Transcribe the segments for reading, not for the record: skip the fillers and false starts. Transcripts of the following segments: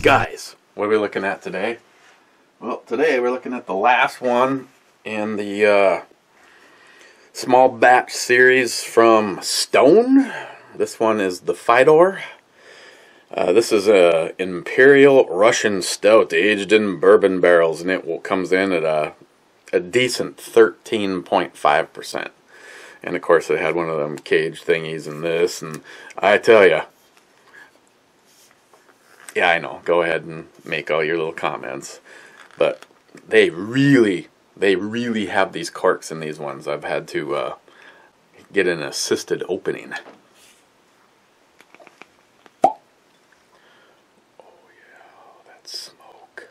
Guys, what are we looking at today? Well, today we're looking at the last one in the small batch series from Stone. This one is the FYODOR. This is a Imperial Russian Stout aged in bourbon barrels, and it comes in at a decent 13.5%. And of course it had one of them cage thingies in this, and I tell ya, yeah, I know, go ahead and make all your little comments, but they really have these corks in these ones. I've had to get an assisted opening. Oh yeah, that smoke.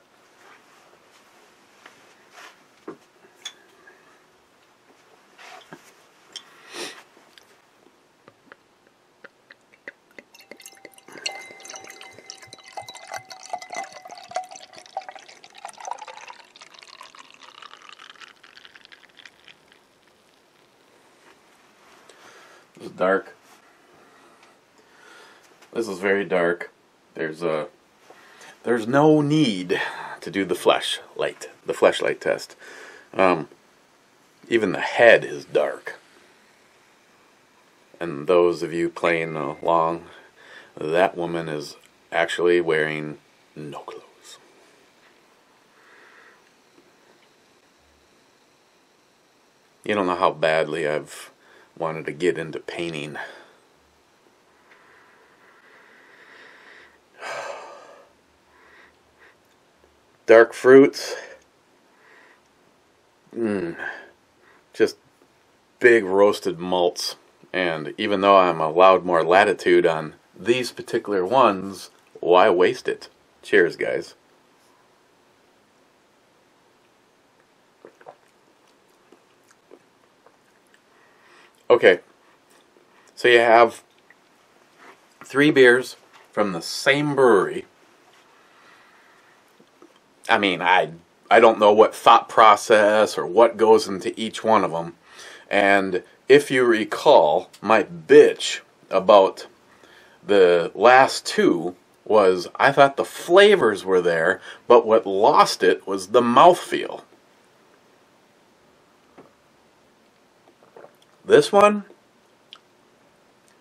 This is dark. This is very dark. There's no need to do the flashlight test. Even the head is dark. And those of you playing along, that woman is actually wearing no clothes. You don't know how badly I've wanted to get into painting. Dark fruits. Just big roasted malts. And even though I'm allowed more latitude on these particular ones, why waste it? Cheers, guys. Okay, so you have 3 beers from the same brewery. I mean, I don't know what thought process or what goes into each one of them. And if you recall, my bitch about the last 2 was I thought the flavors were there, but what lost it was the mouthfeel. This one,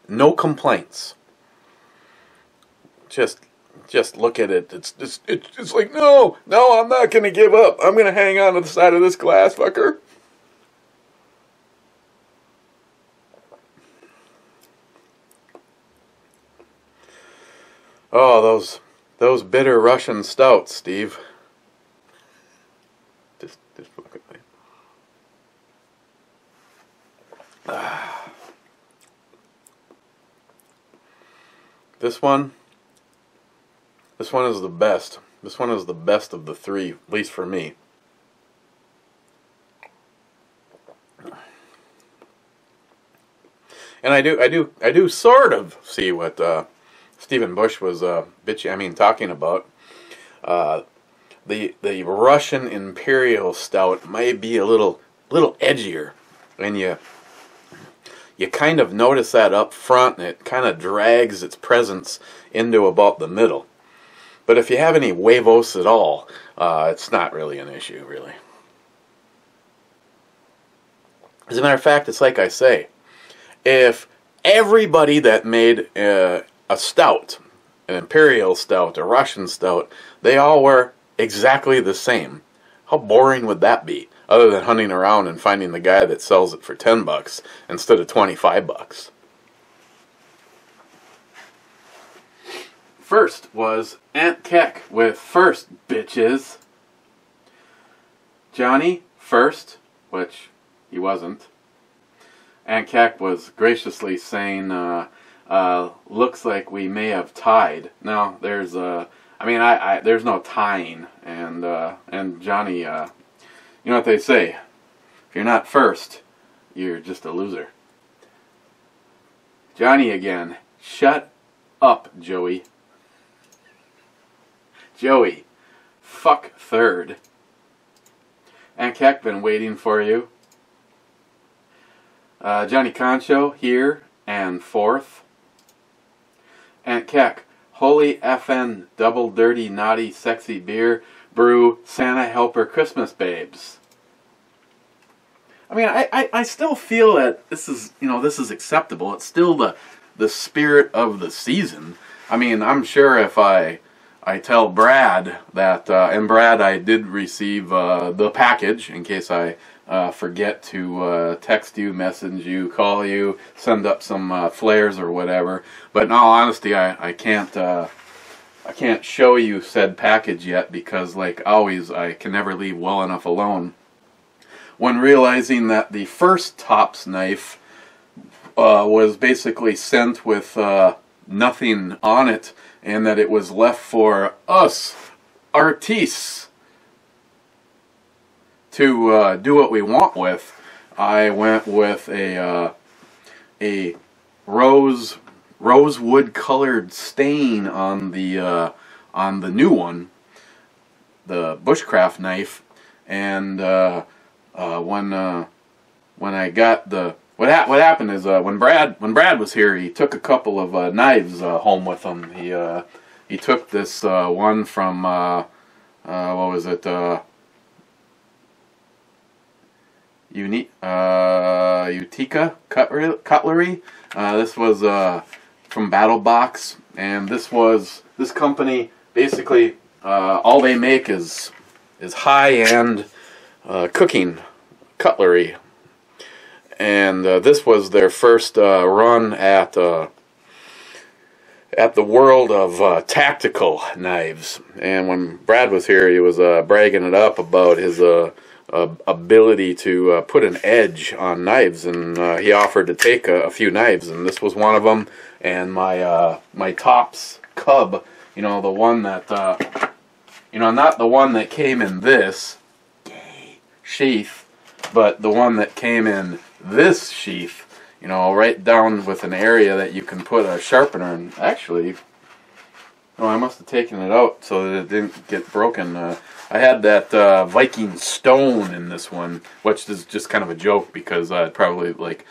no complaints. Just look at it. It's like, no, I'm not going to give up. I'm going to hang on to the side of this glass, fucker. Oh, those bitter Russian stouts, Steve. Just look at me. This one is the best. This one is the best of the 3, at least for me. And I do sort of see what Stephen Bush was talking about. The Russian Imperial Stout might be a little edgier, and you kind of notice that up front, and it kind of drags its presence into about the middle. But if you have any huevos at all, it's not really an issue, really. As a matter of fact, it's like I say, if everybody that made a stout, an Imperial Stout, a Russian Stout, they all were exactly the same, how boring would that be? Other than hunting around and finding the guy that sells it for $10 instead of $25. First was Aunt Keck with First, bitches. Johnny first, which he wasn't. Aunt Keck was graciously saying, looks like we may have tied. No, there's there's no tying, and Johnny, you know what they say, if you're not first, you're just a loser. Johnny again, shut up, Joey. Joey, fuck third. Aunt Keck, been waiting for you. Johnny Concho here and fourth. Aunt Keck, Holy FN Double Dirty Naughty Sexy Beer Brew Santa Helper Christmas Babes. I mean, I still feel that this is, you know, this is acceptable. It's still the spirit of the season. I mean, I'm sure if I tell Brad that, and Brad, I did receive the package in case I forget to text you, message you, call you, send up some flares or whatever. But in all honesty, I can't show you said package yet because, like always, I can never leave well enough alone. When realizing that the first Tops knife was basically sent with nothing on it, and that it was left for us artistes to do what we want with, I went with a rosewood colored stain on the new one, the bushcraft knife, and when I got the what happened is when Brad was here, he took a couple of knives home with him. He took this one from what was it? Utica Cutlery. This was from Battle Box, and this company basically all they make is high-end cooking cutlery, and this was their first run at the world of tactical knives. And when Brad was here, he was bragging it up about his ability to put an edge on knives, and he offered to take a few knives, and this was one of them. And my Tops Cub, you know, the one that you know, not the one that came in this sheath, but the one that came in this sheath, you know, right down with an area that you can put a sharpener in. Actually, oh, I must have taken it out so that it didn't get broken. I had that Viking stone in this one, which is just kind of a joke because I'd probably like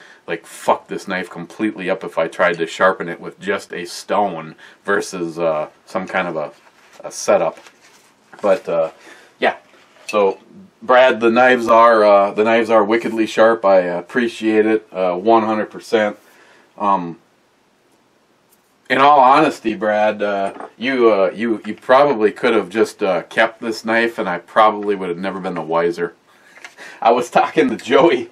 fuck this knife completely up if I tried to sharpen it with just a stone versus some kind of a setup. But yeah, so Brad, the knives are wickedly sharp. I appreciate it 100%. In all honesty, Brad, you probably could have just kept this knife, and I probably would have never been the wiser. I was talking to Joey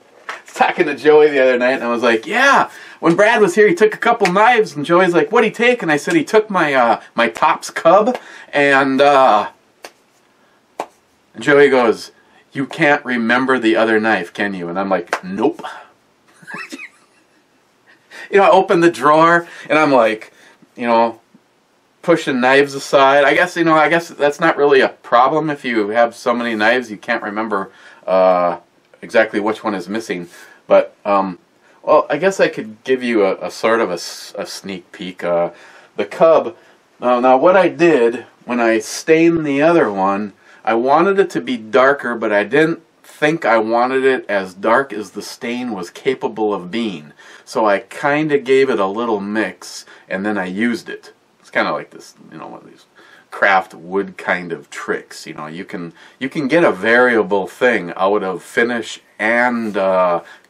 the other night, and I was like, yeah, when Brad was here, he took a couple knives, and Joey's like, what'd he take? And I said he took my my Tops Cub, and Joey goes, you can't remember the other knife, can you? And I'm like, nope. You know, I opened the drawer, and I'm like, you know, pushing knives aside. I guess, you know, I guess that's not really a problem if you have so many knives you can't remember exactly which one is missing. But, well, I guess I could give you a sort of a sneak peek. The Cub, now what I did when I stained the other one, I wanted it to be darker, but I didn't think I wanted it as dark as the stain was capable of being. So I kind of gave it a little mix, and then I used it. It's kind of like this, you know, one of these craft wood kind of tricks. You know, you can get a variable thing out of finish and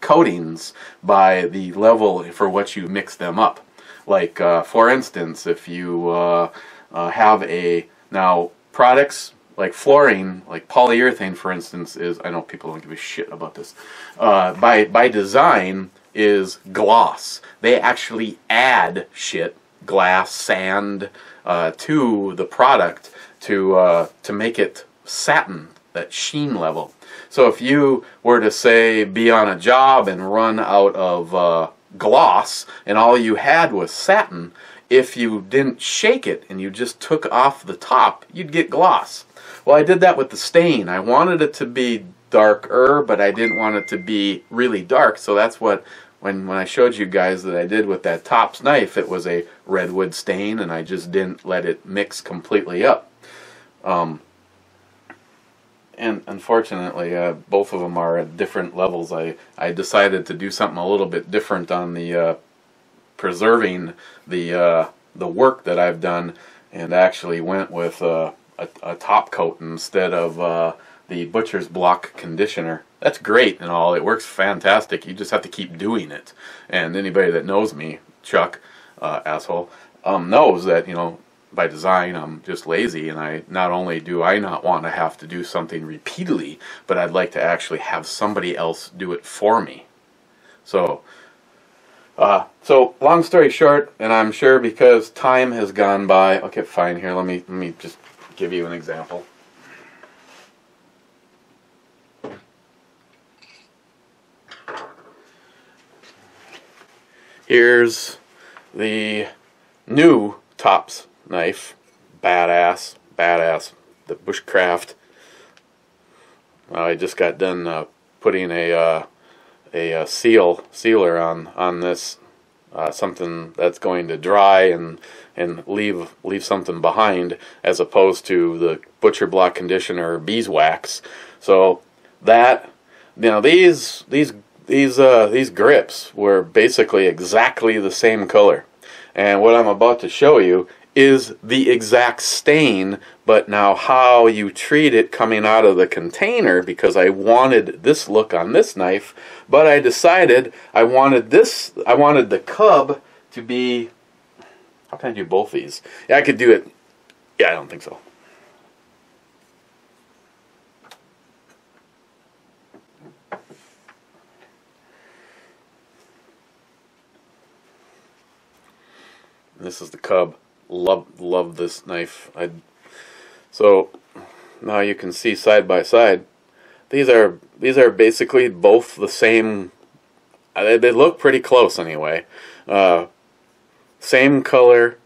coatings by the level for what you mix them up. Like, for instance, if you have now products like fluorine, like polyurethane, for instance, is, I know people don't give a shit about this, by design is gloss. They actually add shit, glass, sand, to the product to make it satin, that sheen level. So if you were to, say, be on a job and run out of gloss and all you had was satin, if you didn't shake it and you just took off the top, you'd get gloss. Well, I did that with the stain. I wanted it to be darker, but I didn't want it to be really dark. So that's what, when I showed you guys that I did with that Tops knife, it was a redwood stain, and I just didn't let it mix completely up. And unfortunately, both of them are at different levels. I decided to do something a little bit different on the preserving the work that I've done and actually went with a top coat instead of the butcher's block conditioner. That's great and all. It works fantastic. You just have to keep doing it. And anybody that knows me, Chuck, asshole, knows that, you know, by design I'm just lazy, and I not only do I not want to have to do something repeatedly, but I'd like to actually have somebody else do it for me. So long story short, and I'm sure because time has gone by. Okay, fine. Here, let me just give you an example. Here's the new Tops knife, badass, the Bushcraft. I just got done putting a sealer on this, something that's going to dry and leave something behind, as opposed to the butcher block conditioner or beeswax. So that, you know, these grips were basically exactly the same color, and what I'm about to show you is the exact stain, but now how you treat it coming out of the container, because I wanted this look on this knife, but I decided I wanted the cub to be, how can I do both these? Yeah, I could do it, yeah, I don't think so. This is the cub. Love this knife. So now you can see side by side. These are basically both the same. They look pretty close anyway. Same color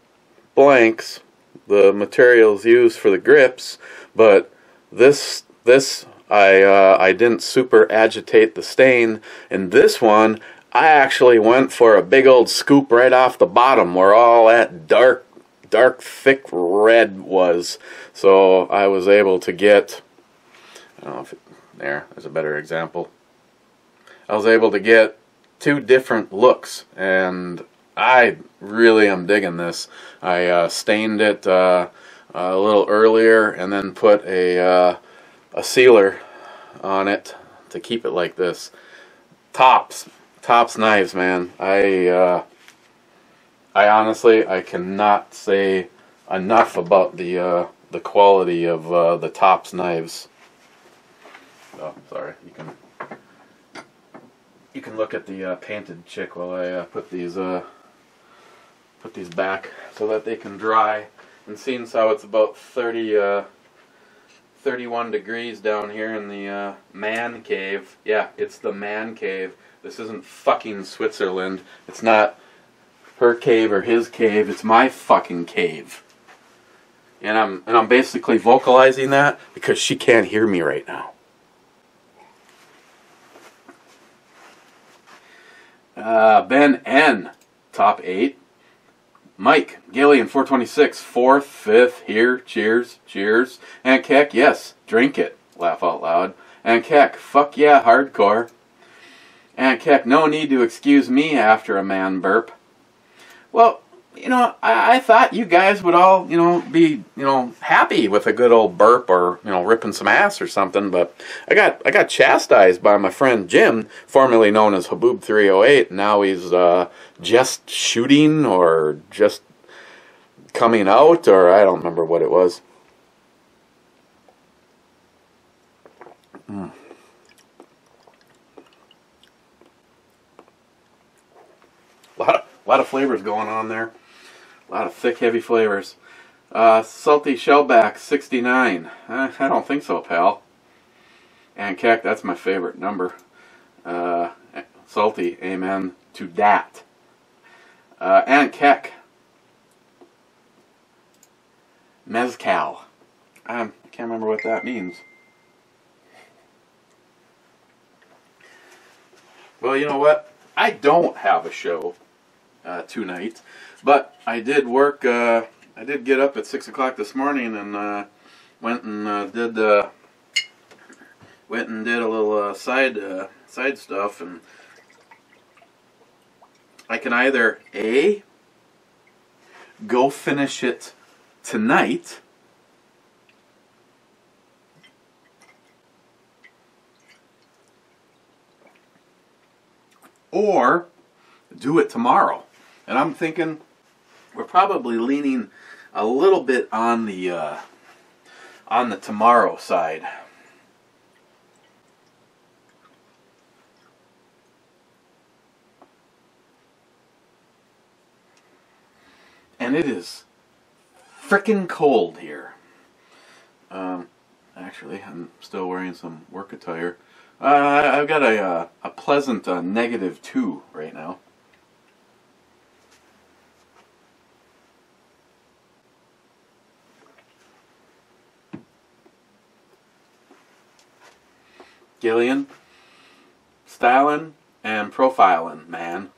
blanks. The materials used for the grips, but this I didn't super agitate the stain, and this one I actually went for a big old scoop right off the bottom where all that dark thick red was. So I was able to get, I don't know if there's a better example. I was able to get two different looks, and I really am digging this. I stained it a little earlier and then put a sealer on it to keep it like this. Tops knives, man. I honestly, I cannot say enough about the quality of the Tops knives. Oh, sorry. You can look at the painted chick while I put these back so that they can dry. And seeing as how it's about 31 degrees down here in the man cave. Yeah, it's the man cave. This isn't fucking Switzerland. It's not her cave or his cave. It's my fucking cave. And I'm basically vocalizing that because she can't hear me right now. Ben N, top 8. Mike, Gillian, 426, 4th, 5th, here, cheers. And Keck, yes, drink it, laugh out loud. And Keck, fuck yeah, hardcore. And Keck, no need to excuse me after a man burp. Well, you know, I thought you guys would all, you know, be, you know, happy with a good old burp or, you know, ripping some ass or something, but I got chastised by my friend Jim, formerly known as Haboob 308. Now he's just shooting or just coming out, or I don't remember what it was. A lot of flavors going on there. A lot of thick, heavy flavors. Salty Shellback, 69. I don't think so, pal. And Keck, that's my favorite number. Salty, amen to that. And Keck. Mezcal. I can't remember what that means. Well, you know what? I don't have a show tonight, but I did work. I did get up at 6 o'clock this morning and went and did a little side stuff, and I can either A, go finish it tonight, or do it tomorrow. And I'm thinking we're probably leaning a little bit on the tomorrow side. And it is frickin' cold here. Actually, I'm still wearing some work attire. I've got a pleasant -2 right now. Gillian, styling and profiling, man.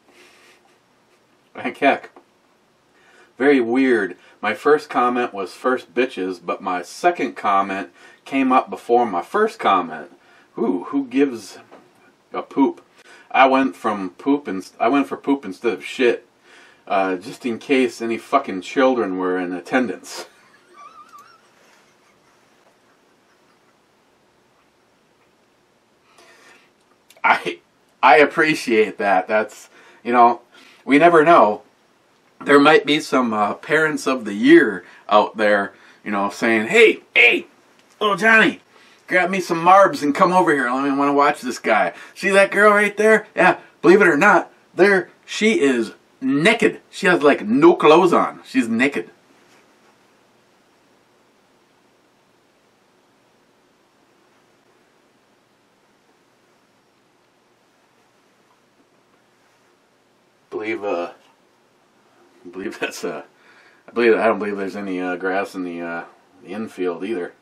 Heck. Very weird. My first comment was first bitches, but my second comment came up before my first comment. Ooh, who gives a poop? I went for poop instead of shit, just in case any fucking children were in attendance. I appreciate that. That's, you know, we never know. There might be some parents of the year out there, you know, saying, hey, little Johnny, grab me some marbs and come over here. I want to watch this guy. See that girl right there? Yeah, believe it or not, she is naked. She has like no clothes on. She's naked. I don't believe there's any grass in the infield either.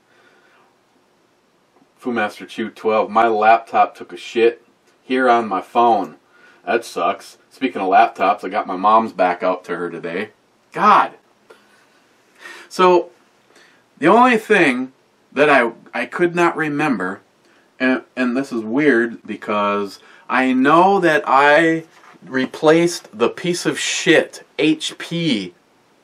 Foomaster Chew 12. My laptop took a shit here on my phone. That sucks. Speaking of laptops, I got my mom's back out to her today. God. So the only thing that I could not remember, and this is weird because I know that I replaced the piece of shit HP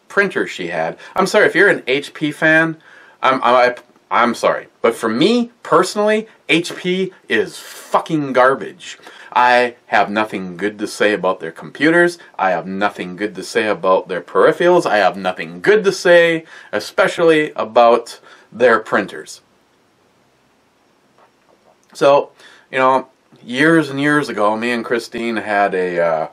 printer she had. I'm sorry if you're an HP fan. I'm sorry, but for me personally, HP is fucking garbage. I have nothing good to say about their computers. I have nothing good to say about their peripherals. I have nothing good to say, especially about their printers. So, you know, years and years ago, me and Christine had a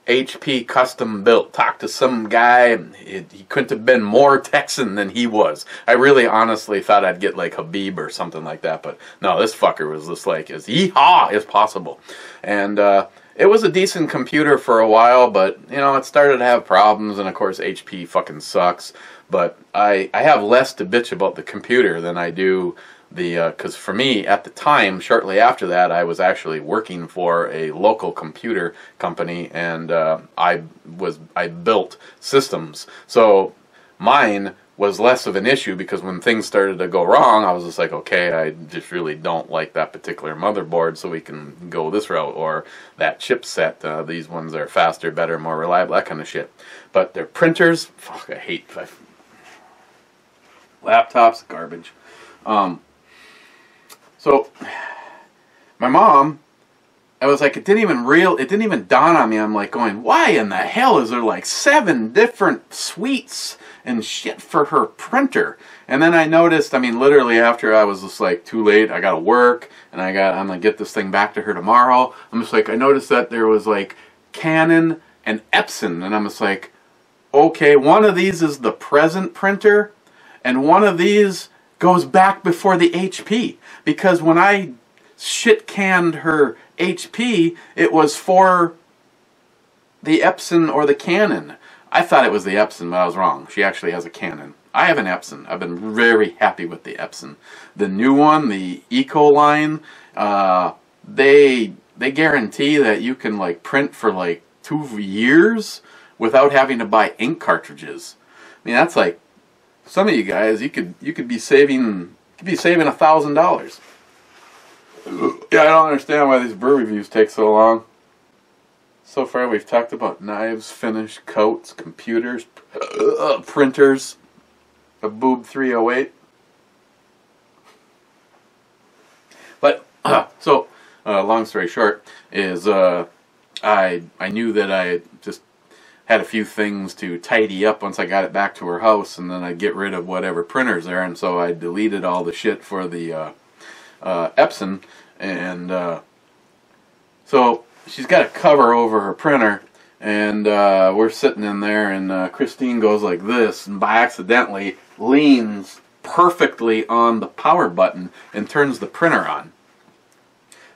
HP custom built. Talked to some guy, he couldn't have been more Texan than he was. I really honestly thought I'd get like Habib or something like that, but no, this fucker was just like as yeehaw as possible. And it was a decent computer for a while, but you know, it started to have problems, and of course HP fucking sucks. But I have less to bitch about the computer than I do because for me, at the time, shortly after that, I was actually working for a local computer company, and I built systems. So mine was less of an issue because when things started to go wrong, I was just like, okay, I just really don't like that particular motherboard, so we can go this route, or that chipset. These ones are faster, better, more reliable, that kind of shit. But their printers, fuck, I hate laptops, garbage. So, my mom, I was like, it didn't even dawn on me. I'm like going, why in the hell is there like 7 different suites and shit for her printer? And then I noticed, I mean, literally after I was just like, too late, I gotta work, and I'm gonna get this thing back to her tomorrow. I'm just like, I noticed that there was like Canon and Epson, and I'm just like, okay, one of these is the present printer, and one of these goes back before the HP, because when I shit-canned her HP, it was for the Epson or the Canon. I thought it was the Epson, but I was wrong. She actually has a Canon. I have an Epson. I've been very happy with the Epson. The new one, the Eco line, they guarantee that you can like print for like 2 years without having to buy ink cartridges. I mean, that's like, some of you guys, you could be saving $1,000. Yeah, I don't understand why these brew reviews take so long. So far, we've talked about knives, finish, coats, computers, printers. a Boob 308. But so long story short is I knew that I just had a few things to tidy up once I got it back to her house, and then I'd get rid of whatever printers there, and so I deleted all the shit for the Epson, and so she's got a cover over her printer, and we're sitting in there, and Christine goes like this, and by accidentally leans perfectly on the power button and turns the printer on.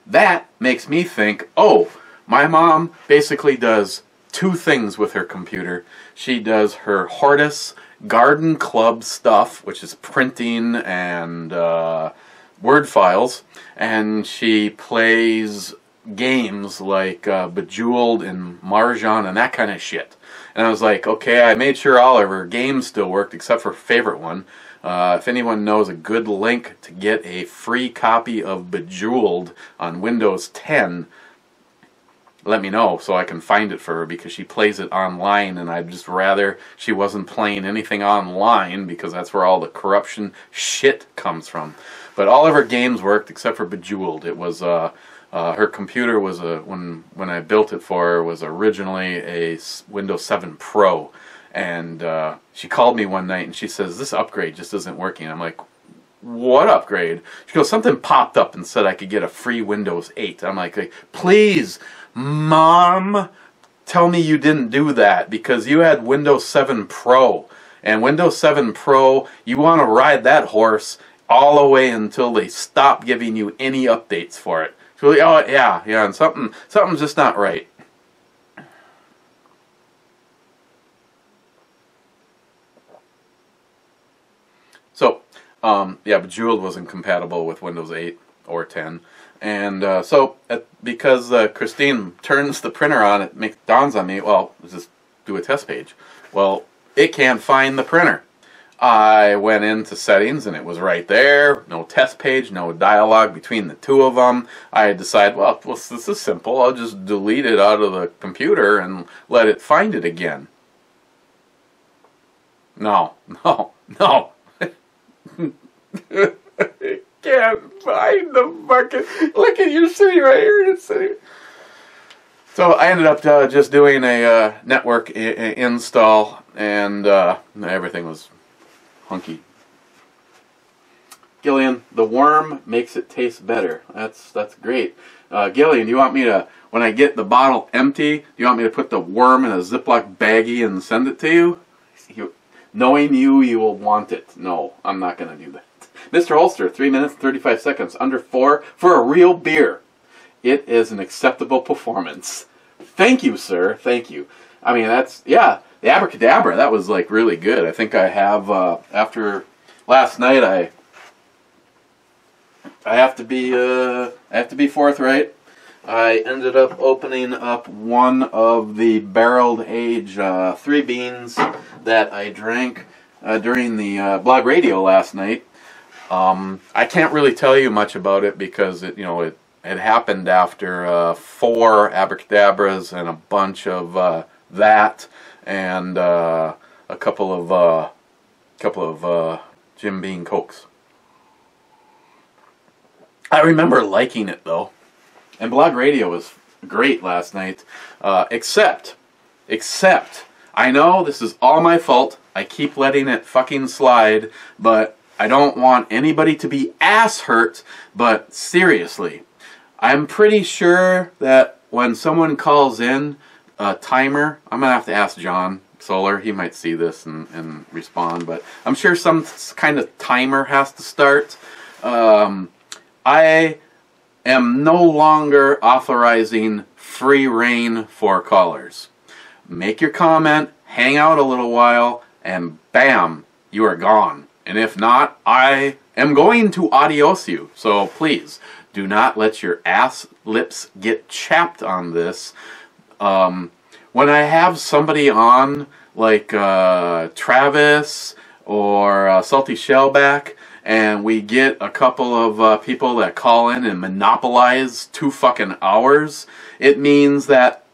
That makes me think, oh, my mom basically does two things with her computer. She does her Hortus Garden Club stuff, which is printing and Word files, and she plays games like Bejeweled and Mahjong and that kind of shit. And I was like, okay, I made sure all of her games still worked except for her favorite one. If anyone knows a good link to get a free copy of Bejeweled on Windows 10, let me know so I can find it for her, because she plays it online, and I'd just rather she wasn't playing anything online, because that's where all the corruption shit comes from. But all of her games worked except for Bejeweled. It was her computer was when I built it for her, was originally a Windows 7 Pro. And she called me one night and she says, this upgrade just isn't working. I'm like, what upgrade? She goes, something popped up and said I could get a free Windows 8. I'm like, please, Mom, tell me you didn't do that, because you had Windows 7 Pro. And Windows 7 Pro, you want to ride that horse all the way until they stop giving you any updates for it. So, oh, yeah, and something's just not right. So, yeah, Bejeweled wasn't compatible with Windows 8 or 10. And because Christine turns the printer on, it dawns on me, well, let's just do a test page. Well, it can't find the printer. I went into settings and it was right there. No test page, no dialogue between the two of them. I decided, well, this is simple. I'll just delete it out of the computer and let it find it again. No. I can't find the fucking... Look at you sitting right here. It's sitting. So I ended up just doing a network install, and everything was hunky. Gillian, the worm makes it taste better. That's great. Gillian, do you want me to, when I get the bottle empty, do you want me to put the worm in a Ziploc baggie and send it to you? Knowing you, you will want it. No, I'm not going to do that. Mr. Holster, 3 minutes, 35 seconds, under 4 for a real beer. It is an acceptable performance. Thank you, sir. Thank you. I mean, that's, yeah, the Abracadabra, that was like really good. I think I have, after last night, I have to be forthright. I ended up opening up one of the barreled age 3 beans that I drank during the blog radio last night. I can't really tell you much about it because it happened after 4 Abracadabras and a bunch of that, and a couple of Jim Beam Cokes. I remember liking it though. And blog radio was great last night, except, I know this is all my fault, I keep letting it fucking slide, but I don't want anybody to be ass hurt, but seriously, I'm pretty sure that when someone calls in a timer, I'm going to have to ask John Solar, he might see this and respond, but I'm sure some kind of timer has to start. I am no longer authorizing free reign for callers. Make your comment, hang out a little while, and bam, you are gone. And if not, I am going to adios you. So please, do not let your ass lips get chapped on this. When I have somebody on, like Travis or Salty Shellback, and we get a couple of people that call in and monopolize 2 fucking hours, it means that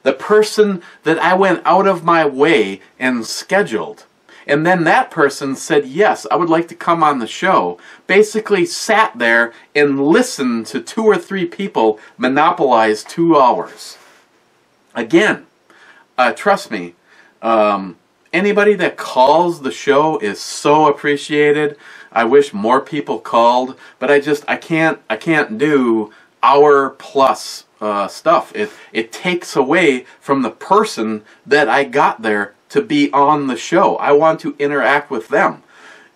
the person that I went out of my way and scheduled And then that person said, yes, I would like to come on the show. Basically sat there and listened to 2 or 3 people monopolize 2 hours. Again, trust me, anybody that calls the show is so appreciated. I wish more people called, but I can't do hour plus stuff. It takes away from the person that I got there to be on the show. I want to interact with them.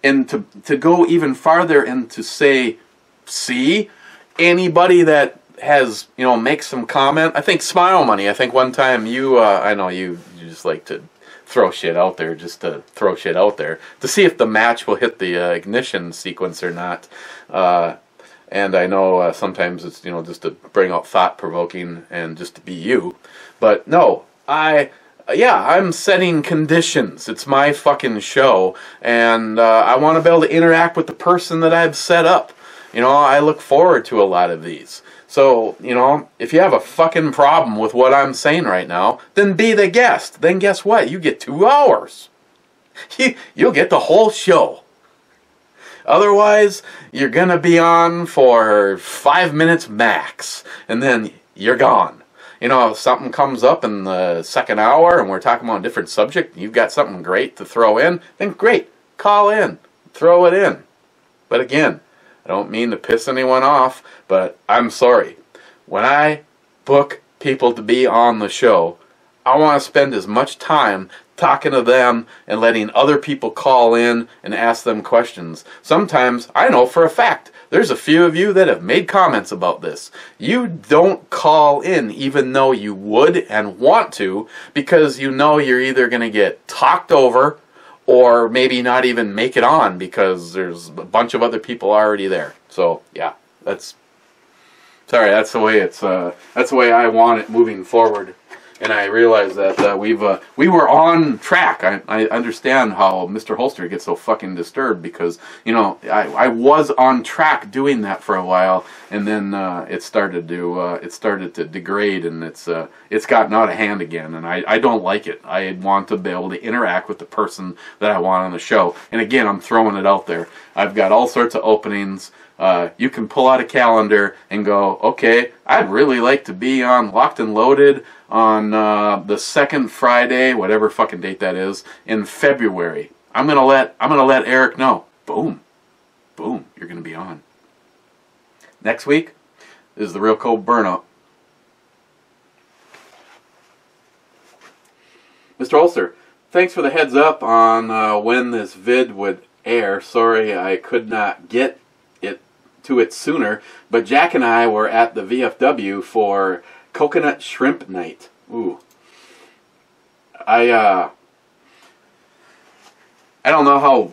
And to go even farther and to say, see, anybody that has, you know, make some comment. I think Smile Money, I think one time you, I know you just like to throw shit out there just to throw shit out there to see if the match will hit the ignition sequence or not. And I know sometimes it's, you know, just to bring out thought-provoking and just to be you. But no, I'm setting conditions. It's my fucking show, and I want to be able to interact with the person that I've set up. You know, I look forward to a lot of these. So, you know, if you have a fucking problem with what I'm saying right now, then be the guest. Then guess what? You get 2 hours. You'll get the whole show. Otherwise, you're going to be on for 5 minutes max, and then you're gone. You know, if something comes up in the second hour and we're talking about a different subject, and you've got something great to throw in, then great, call in, throw it in. But again, I don't mean to piss anyone off, but I'm sorry. When I book people to be on the show, I want to spend as much time talking to them and letting other people call in and ask them questions. Sometimes, I know for a fact, there's a few of you that have made comments about this. You don't call in even though you would and want to, because you know you're either going to get talked over or maybe not even make it on because there's a bunch of other people already there. So yeah, that's the way it's that's the way I want it moving forward. And I realize that we were on track. I understand how Mr. Holster gets so fucking disturbed because, you know, I was on track doing that for a while, and then it started to degrade, and it's gotten out of hand again, and I don't like it. I want to be able to interact with the person that I want on the show. And again, I'm throwing it out there. I've got all sorts of openings. You can pull out a calendar and go, okay, I'd really like to be on Locked and Loaded on the second Friday, whatever fucking date that is, in February. I'm gonna let Eric know. Boom, boom, you're gonna be on. Next week is the Real Cold Burnout. Mr. Holster, thanks for the heads up on when this vid would air. Sorry I could not get to it sooner, but Jack and I were at the VFW for Coconut Shrimp Night. Ooh. I don't know how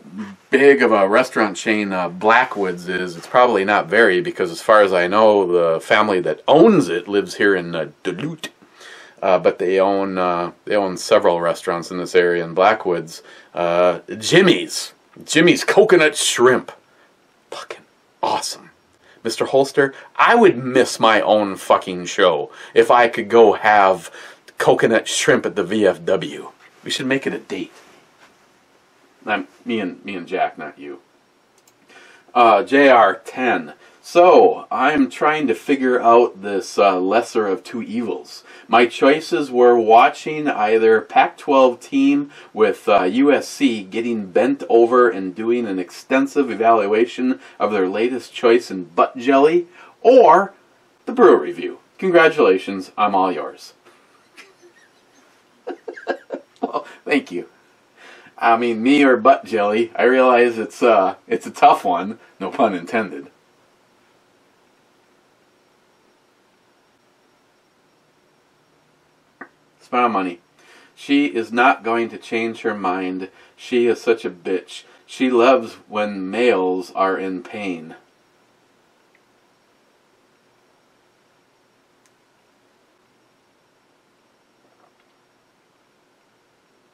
big of a restaurant chain Blackwoods is. It's probably not very, because as far as I know, the family that owns it lives here in Duluth. But they own several restaurants in this area in Blackwoods. Jimmy's Coconut Shrimp. Fucking awesome. Mr. Holster, I would miss my own fucking show if I could go have coconut shrimp at the VFW. We should make it a date. Me and Jack, not you. JR10. So, I'm trying to figure out this lesser of two evils. My choices were watching either Pac-12 team with USC getting bent over and doing an extensive evaluation of their latest choice in butt jelly, or the Brewer Review. Congratulations, I'm all yours. Well, thank you. I mean, me or butt jelly, I realize it's a tough one, no pun intended. Smile Money. She is not going to change her mind. She is such a bitch. She loves when males are in pain.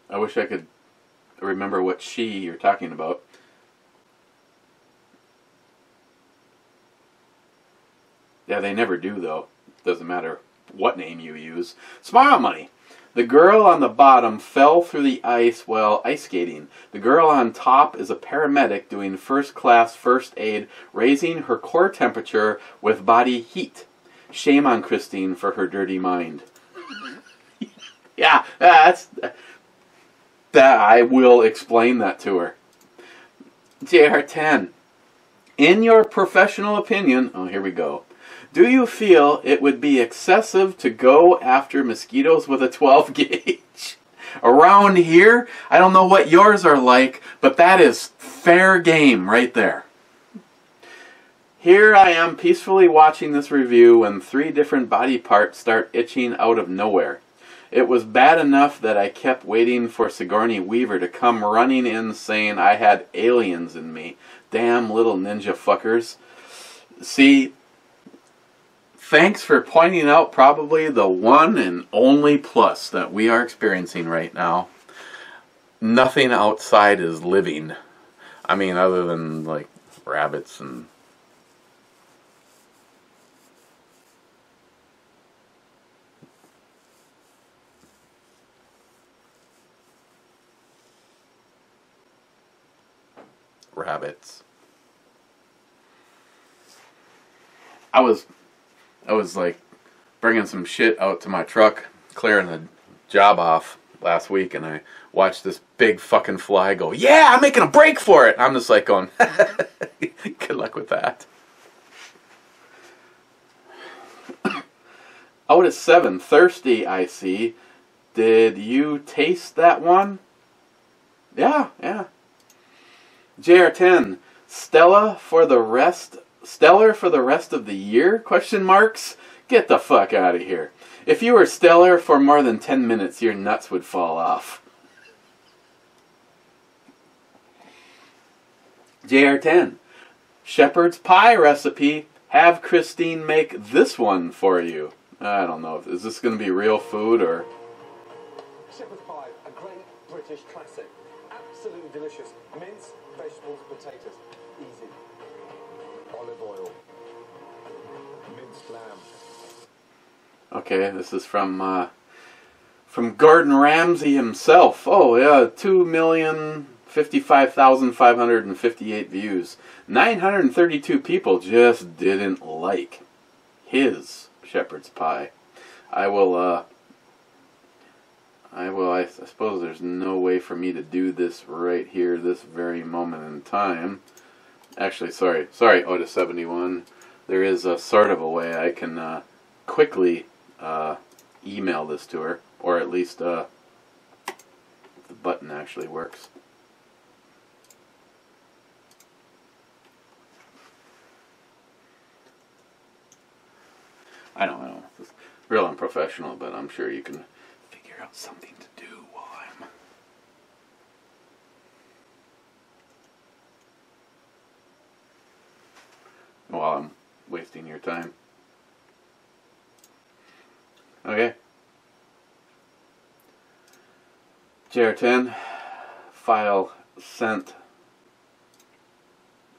I wish I could remember what she you're talking about. Yeah, they never do, though. Doesn't matter what name you use. Smile money. The girl on the bottom fell through the ice while ice skating. The girl on top is a paramedic doing first-class first aid, raising her core temperature with body heat. Shame on Christine for her dirty mind. Yeah, that's... that I will explain that to her. JR10. In your professional opinion... Oh, here we go. Do you feel it would be excessive to go after mosquitoes with a 12 gauge? Around here, I don't know what yours are like, but that is fair game right there. Here I am peacefully watching this review when 3 different body parts start itching out of nowhere. It was bad enough that I kept waiting for Sigourney Weaver to come running in saying I had aliens in me. Damn little ninja fuckers. See... Thanks for pointing out probably the one and only plus that we are experiencing right now. Nothing outside is living. I mean, other than, like, rabbits and... rabbits. I was like bringing some shit out to my truck, clearing the job off last week, and I watched this big fucking fly go, yeah, I'm making a break for it. I'm just like going, good luck with that. Out of 7, Thirsty, I see. Did you taste that one? Yeah. JR10, stellar for the rest of the year? Question marks? Get the fuck out of here. If you were stellar for more than 10 minutes, your nuts would fall off. JR10, shepherd's pie recipe. Have Christine make this one for you. I don't know. Is this going to be real food or... Shepherd's pie, a great British classic. Absolutely delicious. Mince, vegetables, potatoes. Easy. Olive oil. Minced lamb. Okay, this is from Gordon Ramsay himself. Oh yeah, 2,055,558 views. 932 people just didn't like his shepherd's pie. I suppose there's no way for me to do this right here, this very moment in time. Actually, sorry, Otis 71. There is a sort of a way I can quickly email this to her, or at least the button actually works. I know, it's real unprofessional, but I'm sure you can figure out something to do while I'm wasting your time. Okay. JR10, file sent.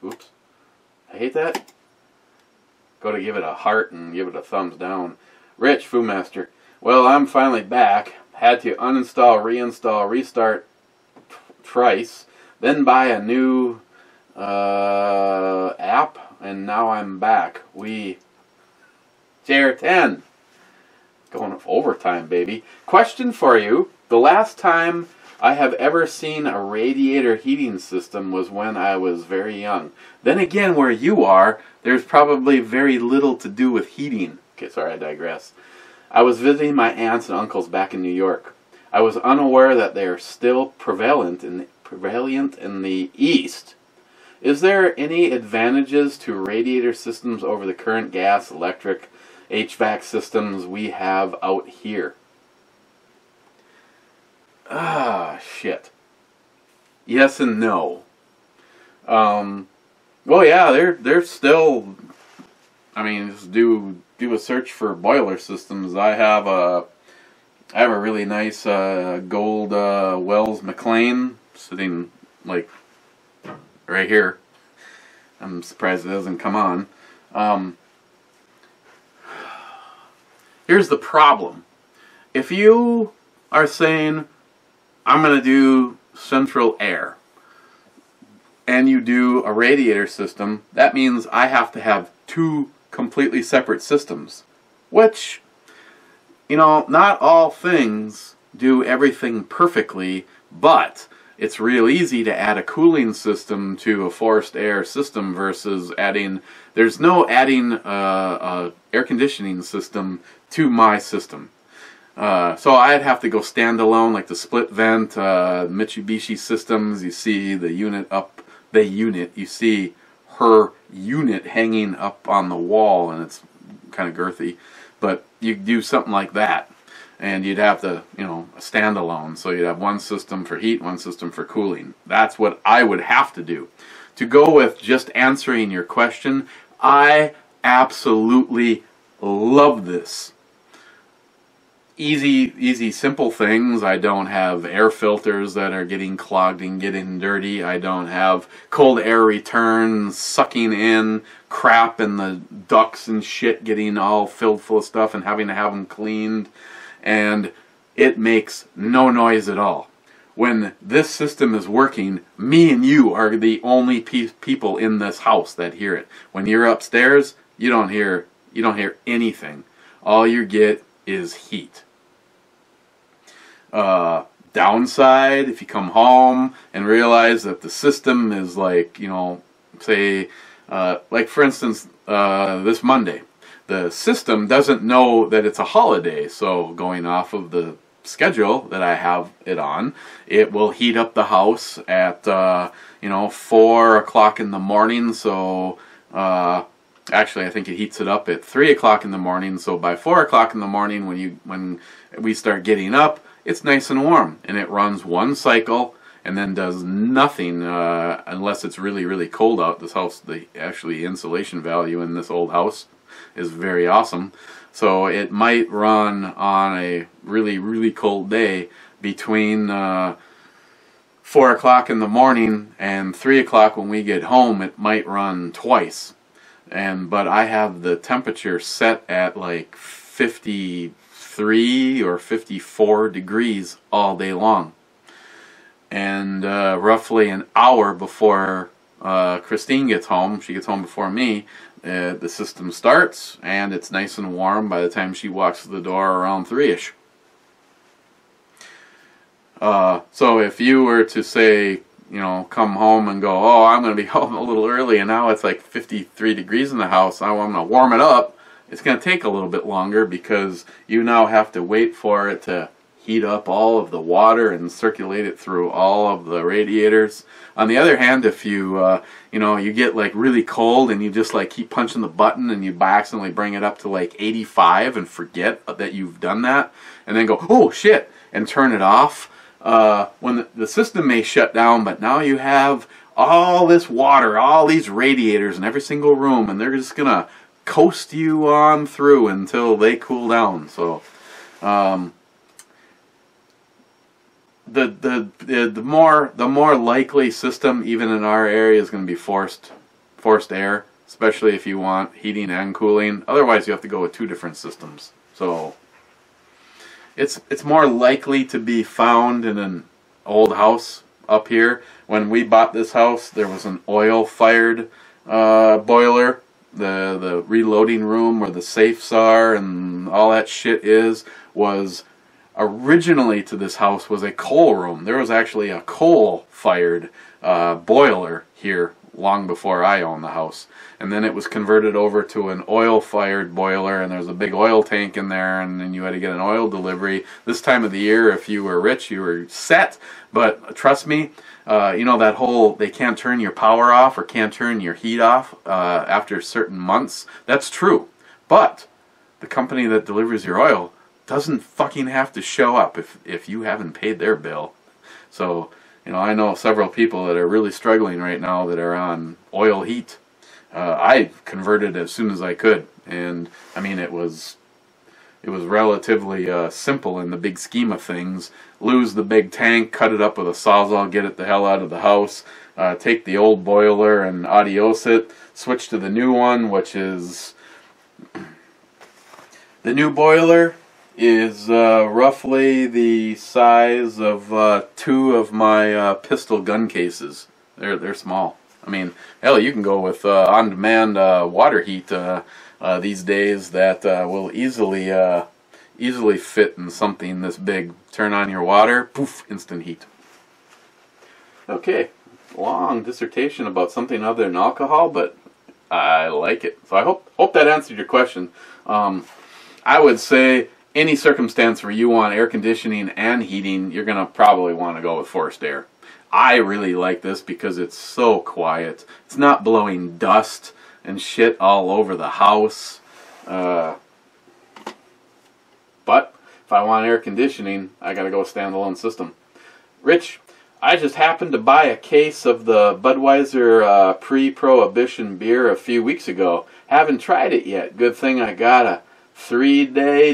Oops. I hate that. Go to give it a heart and give it a thumbs down. Rich, Foo Master. Well, I'm finally back. Had to uninstall, reinstall, restart twice. Then buy a new app. And now I'm back. JR10. Going overtime, baby. Question for you. The last time I have ever seen a radiator heating system was when I was very young. Then again, where you are, there's probably very little to do with heating. Okay, sorry, I digress. I was visiting my aunts and uncles back in New York. I was unaware that they are still prevalent in the East. Is there any advantages to radiator systems over the current gas, electric, HVAC systems we have out here? Ah, shit. Yes and no. Well, yeah, they're still. I mean, just do a search for boiler systems. I have a really nice gold Wells McLean sitting like right here. I'm surprised it doesn't come on. here's the problem. If you are saying, I'm going to do central air, and you do a radiator system, that means I have to have two completely separate systems. Which, you know, not all things do everything perfectly, but it's real easy to add a cooling system to a forced air system versus adding, there's no adding a air conditioning system to my system. So I'd have to go standalone, like the split vent, Mitsubishi systems. You see the unit up, you see her unit hanging up on the wall, and it's kind of girthy. But you do something like that, and you'd have to, you know, a standalone. So you'd have one system for heat, one system for cooling. That's what I would have to do. To go with just answering your question, I absolutely love this. Easy, simple things. I don't have air filters that are getting clogged and getting dirty. I don't have cold air returns sucking in crap and the ducts and shit getting all filled full of stuff and having to have them cleaned. And it makes no noise at all. When this system is working, me and you are the only people in this house that hear it. When you're upstairs, you don't hear anything. All you get is heat. Downside, if you come home and realize that the system is like, you know, say, like for instance, this Monday, the system doesn't know that it's a holiday, so going off of the schedule that I have it on, it will heat up the house at, you know, 4 o'clock in the morning, so, actually I think it heats it up at 3 o'clock in the morning, so by 4 o'clock in the morning when we start getting up, it's nice and warm, and it runs one cycle and then does nothing unless it's really cold out. This house, the insulation value in this old house is very awesome, so it might run on a really cold day between 4 o'clock in the morning and 3 o'clock when we get home. It might run twice, but I have the temperature set at like 53 or 54 degrees all day long. And roughly an hour before Christine gets home, she gets home before me, the system starts and it's nice and warm by the time she walks to the door around 3-ish. So if you were to say, you know, come home and go, oh, I'm going to be home a little early, and now it's like 53 degrees in the house, I'm going to warm it up, it's going to take a little bit longer because you now have to wait for it to heat up all of the water and circulate it through all of the radiators. On the other hand, if you, you know, you get like really cold and you just like keep punching the button and you by accidentally bring it up to like 85 and forget that you've done that, and then go, oh shit, and turn it off, when the system may shut down, but now you have all this water, all these radiators in every single room, and they're just going to coast you on through until they cool down. So the more likely system, even in our area, is going to be forced air, especially if you want heating and cooling. Otherwise, you have to go with two different systems. So it's more likely to be found in an old house up here. When we bought this house, there was an oil-fired boiler. The reloading room where the safes are and all that shit was originally to this house was a coal room. There was actually a coal-fired boiler here long before I owned the house. And then it was converted over to an oil-fired boiler, and there's a big oil tank in there, and then you had to get an oil delivery. This time of the year, if you were rich, you were set. But trust me, you know that whole, they can't turn your power off or can't turn your heat off after certain months. That's true. But the company that delivers your oil doesn't fucking have to show up if you haven't paid their bill. So, you know, I know several people that are really struggling right now that are on oil heat. I converted as soon as I could, and I mean it was relatively simple in the big scheme of things. Lose the big tank, cut it up with a Sawzall, get it the hell out of the house, take the old boiler and adios it, switch to the new one, which is The new boiler is roughly the size of 2 of my pistol gun cases. They're small. I mean, hell, you can go with on-demand water heat these days that will easily fit in something this big. Turn on your water, poof, instant heat. Okay, long dissertation about something other than alcohol, but I like it. So I hope that answered your question. I would say any circumstance where you want air conditioning and heating, you're going to probably want to go with forced air. I really like this because it's so quiet. It's not blowing dust and shit all over the house. But if I want air conditioning, I got to go standalone system. Rich, I just happened to buy a case of the Budweiser pre-prohibition beer a few weeks ago. Haven't tried it yet. Good thing I got a 3-day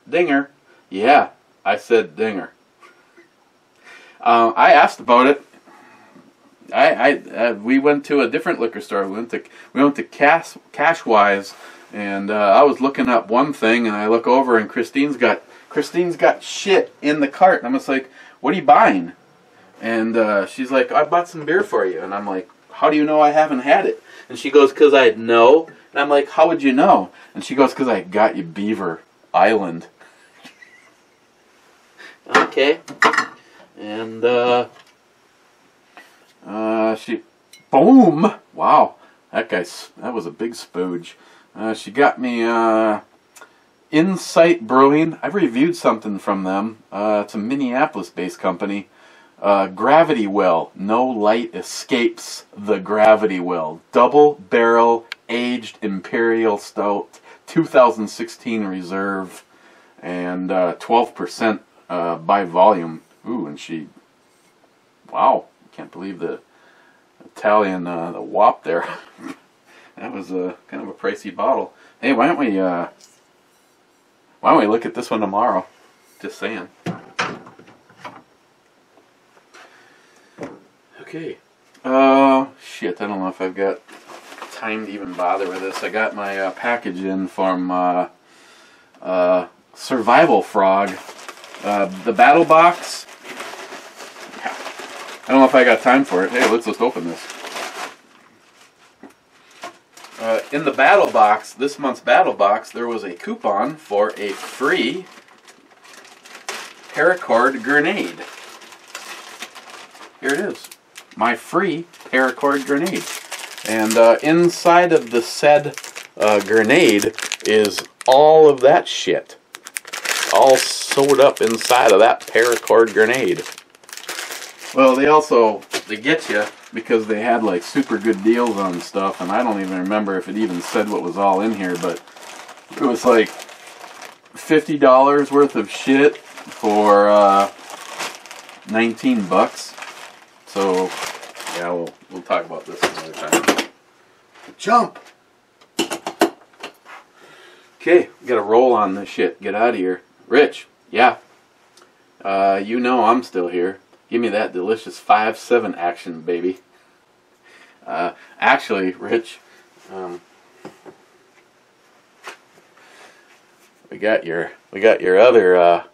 dinger. Yeah, I said dinger. I asked about it. We went to a different liquor store. We went to Cashwise, and I was looking up one thing, and I look over, and Christine's got shit in the cart, and I'm just like, "What are you buying?" And she's like, "I bought some beer for you," and I'm like, "How do you know I haven't had it?" And she goes, "'Cause I know." And I'm like, "How would you know?" And she goes, "'Cause I got you Beaver Island." Okay. And she, boom! Wow, that was a big spooge. She got me Insight Brewing. I've reviewed something from them. It's a Minneapolis-based company. Gravity Well. No light escapes the gravity well. Double barrel aged Imperial Stout, 2016 reserve, and 12% by volume. Ooh, and wow, I can't believe the Italian, the wop there. That was kind of a pricey bottle. Hey, why don't we look at this one tomorrow? Just saying. Okay. Shit, I don't know if I've got time to even bother with this. I got my package in from Survival Frog. The battle box. I don't know if I got time for it. Hey, let's just open this. In the battle box, this month's battle box, there was a coupon for a free paracord grenade. Here it is. My free paracord grenade. And inside of the said grenade is all of that shit. All sewed up inside of that paracord grenade. Well, they get you because they had like super good deals on stuff, and I don't even remember if it even said what was all in here, but it was like $50 worth of shit for 19 bucks. So yeah, we'll talk about this another time. Jump. Okay, gotta roll on this shit. Get out of here. Rich, yeah. You know I'm still here. Give me that delicious 5-7 action, baby. Actually, Rich, we got your other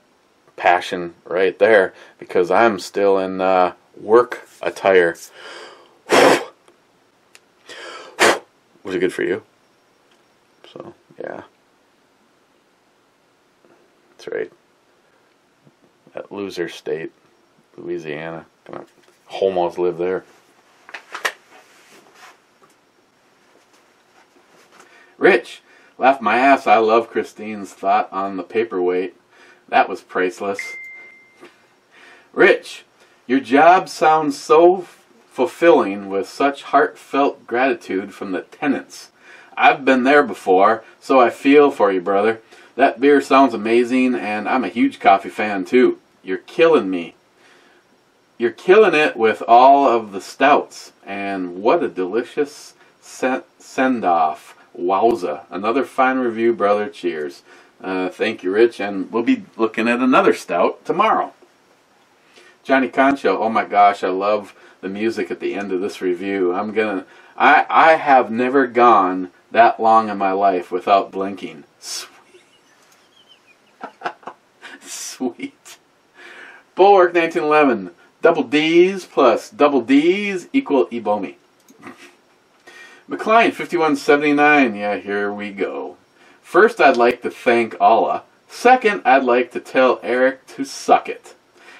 passion right there, because I'm still in work attire. Was it good for you? So yeah, that's right. That loser state. Louisiana. Gonna homos live there. Rich, laughed my ass. I love Christine's thought on the paperweight. That was priceless. Rich, your job sounds so fulfilling with such heartfelt gratitude from the tenants. I've been there before, so I feel for you, brother. That beer sounds amazing, and I'm a huge coffee fan too. You're killing me. You're killing it with all of the stouts, and what a delicious send-off. Wowza. Another fine review, brother. Cheers. Thank you, Rich, and we'll be looking at another stout tomorrow. Johnny Concho, oh my gosh, I love the music at the end of this review. I have never gone that long in my life without blinking. Sweet. Sweet. Bulwark 1911. Double D's plus double D's equal Ebomi. McLean 5179. Yeah, here we go. First, I'd like to thank Allah. Second, I'd like to tell Eric to suck it.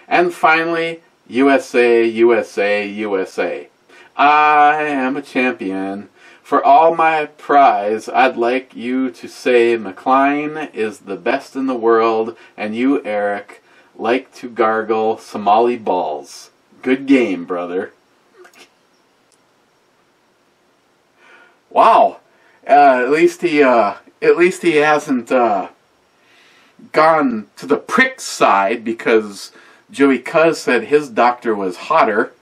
And finally, USA, USA, USA. I am a champion. For all my prize, I'd like you to say McLean is the best in the world, and you, Eric, like to gargle Somali balls. Good game, brother. Wow. At least he hasn't gone to the prick side, because Joey Cuz said his doctor was hotter.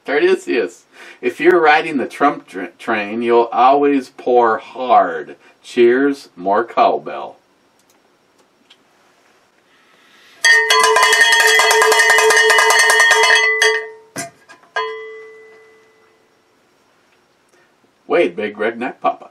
There it is. Yes. If you're riding the Trump train, you'll always pour hard. Cheers, more cowbell. Wade, Big Redneck Papa.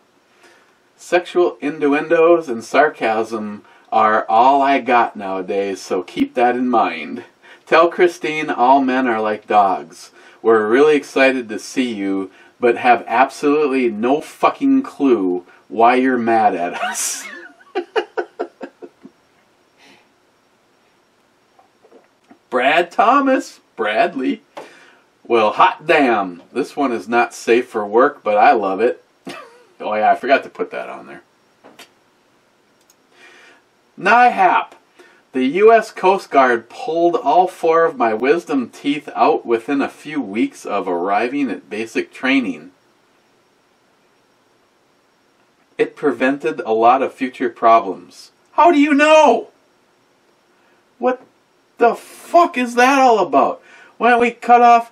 Sexual innuendos and sarcasm are all I got nowadays, so keep that in mind. Tell Christine all men are like dogs. We're really excited to see you, but have absolutely no fucking clue why you're mad at us. Brad Thomas. Bradley. Well, hot damn. This one is not safe for work, but I love it. Oh yeah, I forgot to put that on there. NIHAP. The U.S. Coast Guard pulled all 4 of my wisdom teeth out within a few weeks of arriving at basic training. It prevented a lot of future problems. How do you know? What the fuck is that all about? Why don't we cut off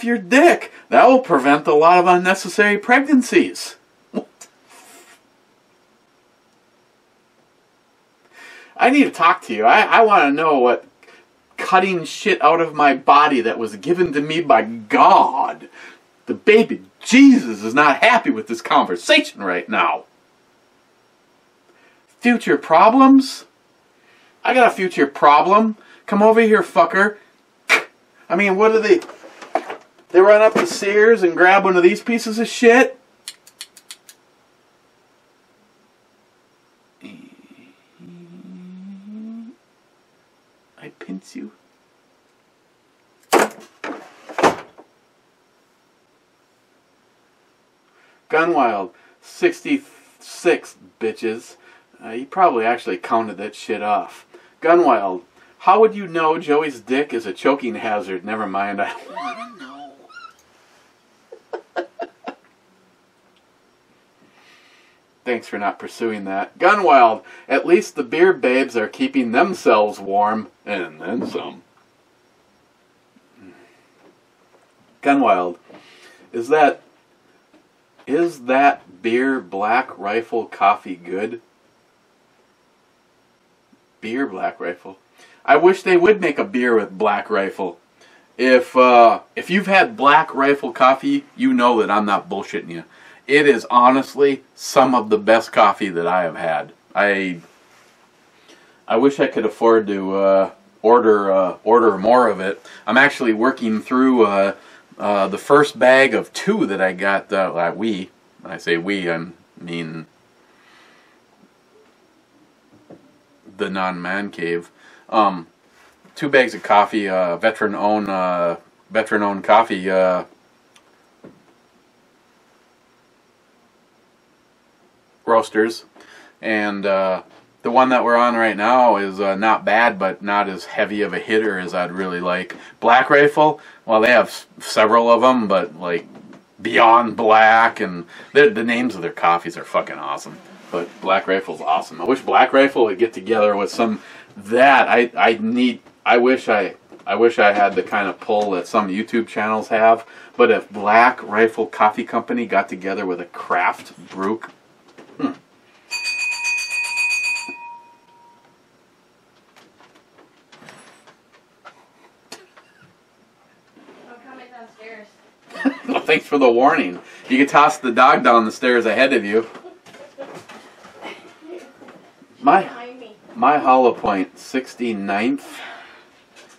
your dick? That will prevent a lot of unnecessary pregnancies. I need to talk to you. I want to know what cutting shit out of my body that was given to me by God. The baby Jesus is not happy with this conversation right now. Future problems? I got a future problem. Come over here, fucker. I mean, what do they... They run up to Sears and grab one of these pieces of shit? I pinch you. Gunwild 66 bitches. You probably actually counted that shit off. Gunwild, how would you know Joey's dick is a choking hazard? Never mind, I don't want to know. Thanks for not pursuing that. Gunwild, at least the beer babes are keeping themselves warm, and then some. Gunwild, is that beer Black Rifle coffee good? Beer Black Rifle. I wish they would make a beer with Black Rifle. If you've had Black Rifle coffee, you know that I'm not bullshitting you. It is honestly some of the best coffee that I have had. I wish I could afford to order more of it. I'm actually working through the first bag of 2 that I got. When I say we, I mean the non-man cave. 2 bags of coffee, veteran-owned coffee. Roasters, and the one that we're on right now is not bad, but not as heavy of a hitter as I'd really like. Black Rifle, well, they have several of them, but like Beyond Black, and the names of their coffees are fucking awesome. But Black Rifle's awesome. I wish Black Rifle would get together with some that I wish I had the kind of pull that some YouTube channels have. But if Black Rifle Coffee Company got together with a craft brew. Downstairs. Well, thanks for the warning. You can toss the dog down the stairs ahead of you. My hollow point, 69th.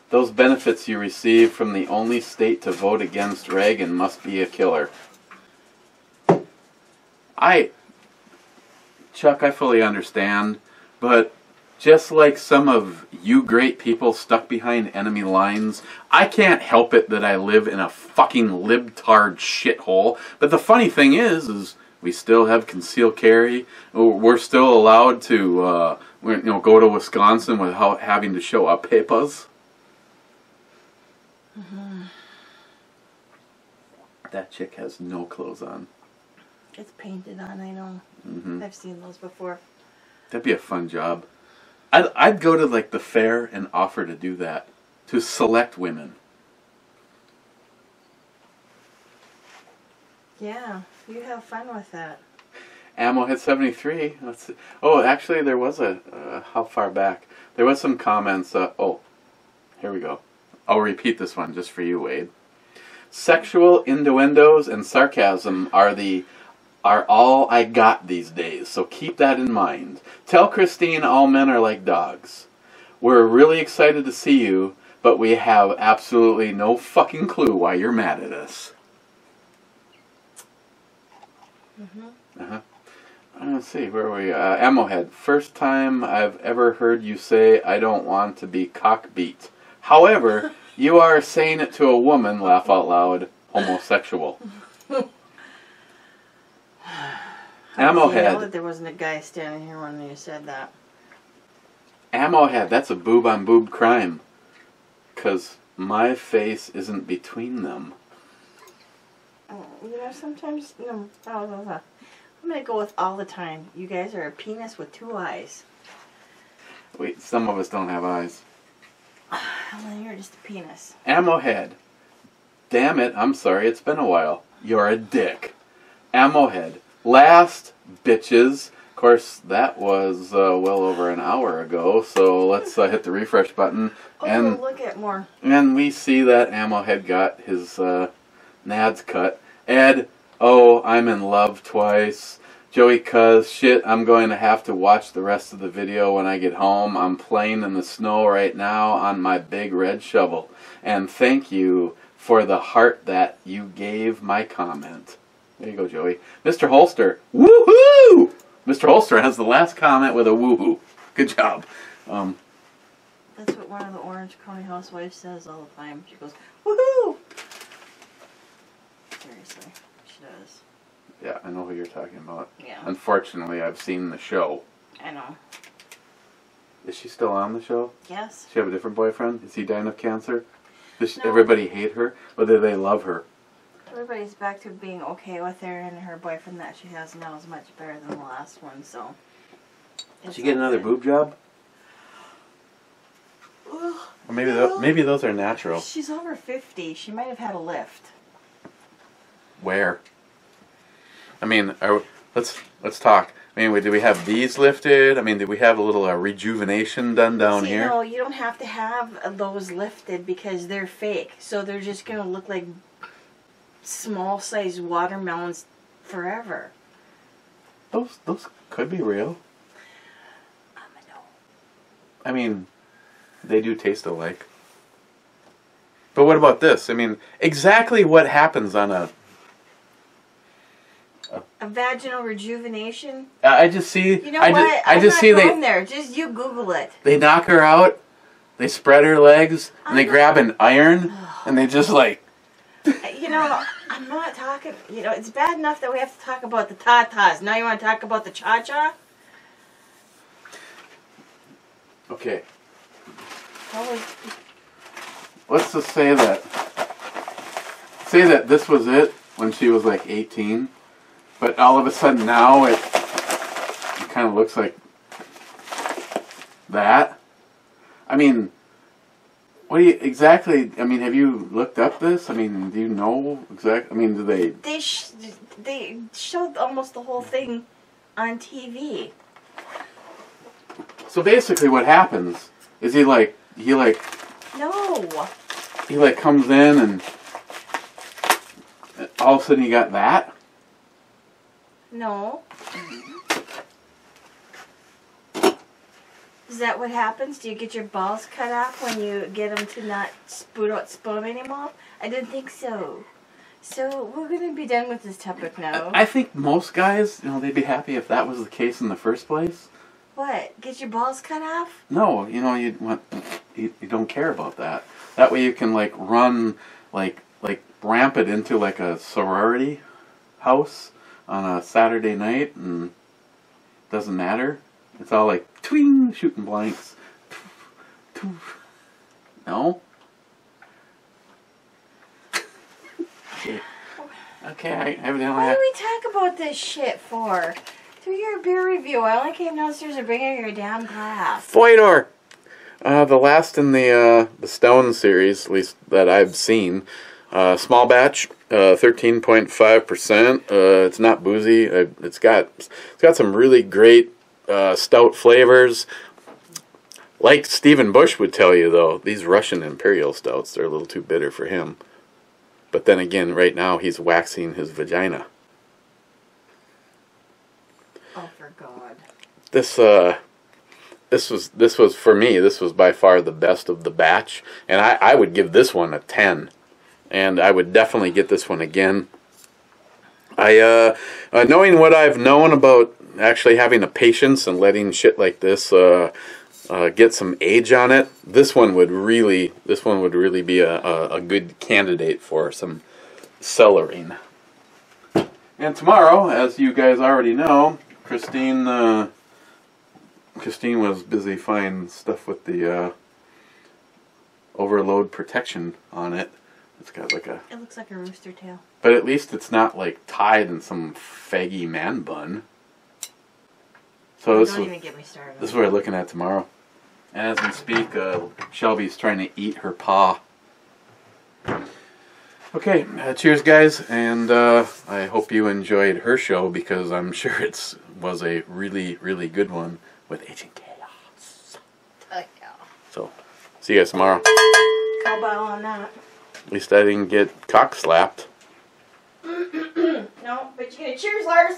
Those benefits you receive from the only state to vote against Reagan must be a killer. Chuck, I fully understand, but just like some of you great people stuck behind enemy lines, I can't help it that I live in a fucking libtard shithole. But the funny thing is we still have concealed carry. We're still allowed to go to Wisconsin without having to show up papers. Mm-hmm. That chick has no clothes on. It's painted on, I know. Mm-hmm. I've seen those before. That'd be a fun job. I'd go to like the fair and offer to do that. To select women. Yeah, you have fun with that. Ammo hit 73. Let's see. Oh, actually there was how far back? There was some comments. Oh, here we go. I'll repeat this one just for you, Wade. Sexual innuendos and sarcasm are all I got these days, so keep that in mind. Tell Christine all men are like dogs. We're really excited to see you, but we have absolutely no fucking clue why you're mad at us. Let's see, where are we? Ammohead. First time I've ever heard you say I don't want to be cockbeat. However, you are saying it to a woman, laugh out loud, homosexual. Ammohead. I know that there wasn't a guy standing here when you said that. Ammohead, that's a boob on boob crime. 'Cause my face isn't between them. You know, sometimes, I'm going to go with all the time. You guys are a penis with two eyes. Wait, some of us don't have eyes. Well, you're just a penis. Ammohead. Damn it, I'm sorry, it's been a while. You're a dick. Ammohead. Last, bitches. Of course, that was well over an hour ago, so let's hit the refresh button. Oh, look at more. And we see that Ammohead got his nads cut. Ed, oh, I'm in love twice. Joey, cuz, shit, I'm going to have to watch the rest of the video when I get home. I'm playing in the snow right now on my big red shovel. And thank you for the heart that you gave my comment. There you go, Joey. Mr. Holster, woohoo! Mr. Holster has the last comment with a woohoo. Good job. That's what one of the Orange County housewives says all the time. She goes, woohoo! Seriously, she does. Yeah, I know who you're talking about. Yeah. Unfortunately, I've seen the show. I know. Is she still on the show? Yes. Does she have a different boyfriend? Is he dying of cancer? Does No. everybody hate her? Or do they love her? Everybody's back to being okay with her, and her boyfriend that she has now is much better than the last one, so... Did she get another boob job? Or maybe those are natural. She's over 50. She might have had a lift. Where? I mean, let's talk. I mean, did we have these lifted? I mean, did we have a little rejuvenation done down here? No, you don't have to have those lifted because they're fake. So they're just going to look like small-sized watermelons forever. Those could be real. I mean, they do taste alike. But what about this? I mean, exactly what happens on a vaginal rejuvenation? I just see... You know what? I'm not going there. Just you Google it. They knock her out, they spread her legs, and they grab an iron, and they just like... You know, I'm not talking... You know, it's bad enough that we have to talk about the tatas. Now you want to talk about the cha-cha? Okay. Let's just say that this was it when she was like 18, but all of a sudden now it kind of looks like that. I mean, what do you exactly? I mean, have you looked up this? I mean, do you know exactly? I mean, do they? They showed almost the whole thing on TV. So basically, what happens is he No. He like comes in and all of a sudden you got that? No. Is that what happens? Do you get your balls cut off when you get them to not spoon out sperm anymore? I didn't think so. So we're going to be done with this topic now. I think most guys, you know, they'd be happy if that was the case in the first place. What? Get your balls cut off? No, you know, you don't care about that. That way you can like run like ramp it into like a sorority house on a Saturday night, and doesn't matter. It's all like twing, shooting blanks. No. Okay, I evidently. Why do we talk about this shit for? Do your beer review. I only came downstairs to bring you your damn glass. FYODOR! The last in the Stone series, at least that I've seen. Small batch, 13.5%. It's not boozy. It's got some really great stout flavors. Like Stephen Bush would tell you, though, these Russian Imperial stouts, they're a little too bitter for him. But then again, right now he's waxing his vagina. Oh, for God. This was for me. This was by far the best of the batch, and I would give this one a 10, and I would definitely get this one again. Knowing what I've known about actually having a patience and letting shit like this get some age on it, this one would really be a good candidate for some cellaring. And tomorrow, as you guys already know, Christine was busy finding stuff with the overload protection on it. It's got like a... It looks like a rooster tail. But at least it's not like tied in some faggy man bun. So Don't even get me started. This is what we're looking at tomorrow. And as we speak, Shelby's trying to eat her paw. Okay, cheers guys, and I hope you enjoyed her show, because I'm sure it was a really, really good one with Agent Chaos. Oh, yeah. So, see you guys tomorrow. Cowbell on that. At least I didn't get cock slapped. No, but you get a cheers, Lars.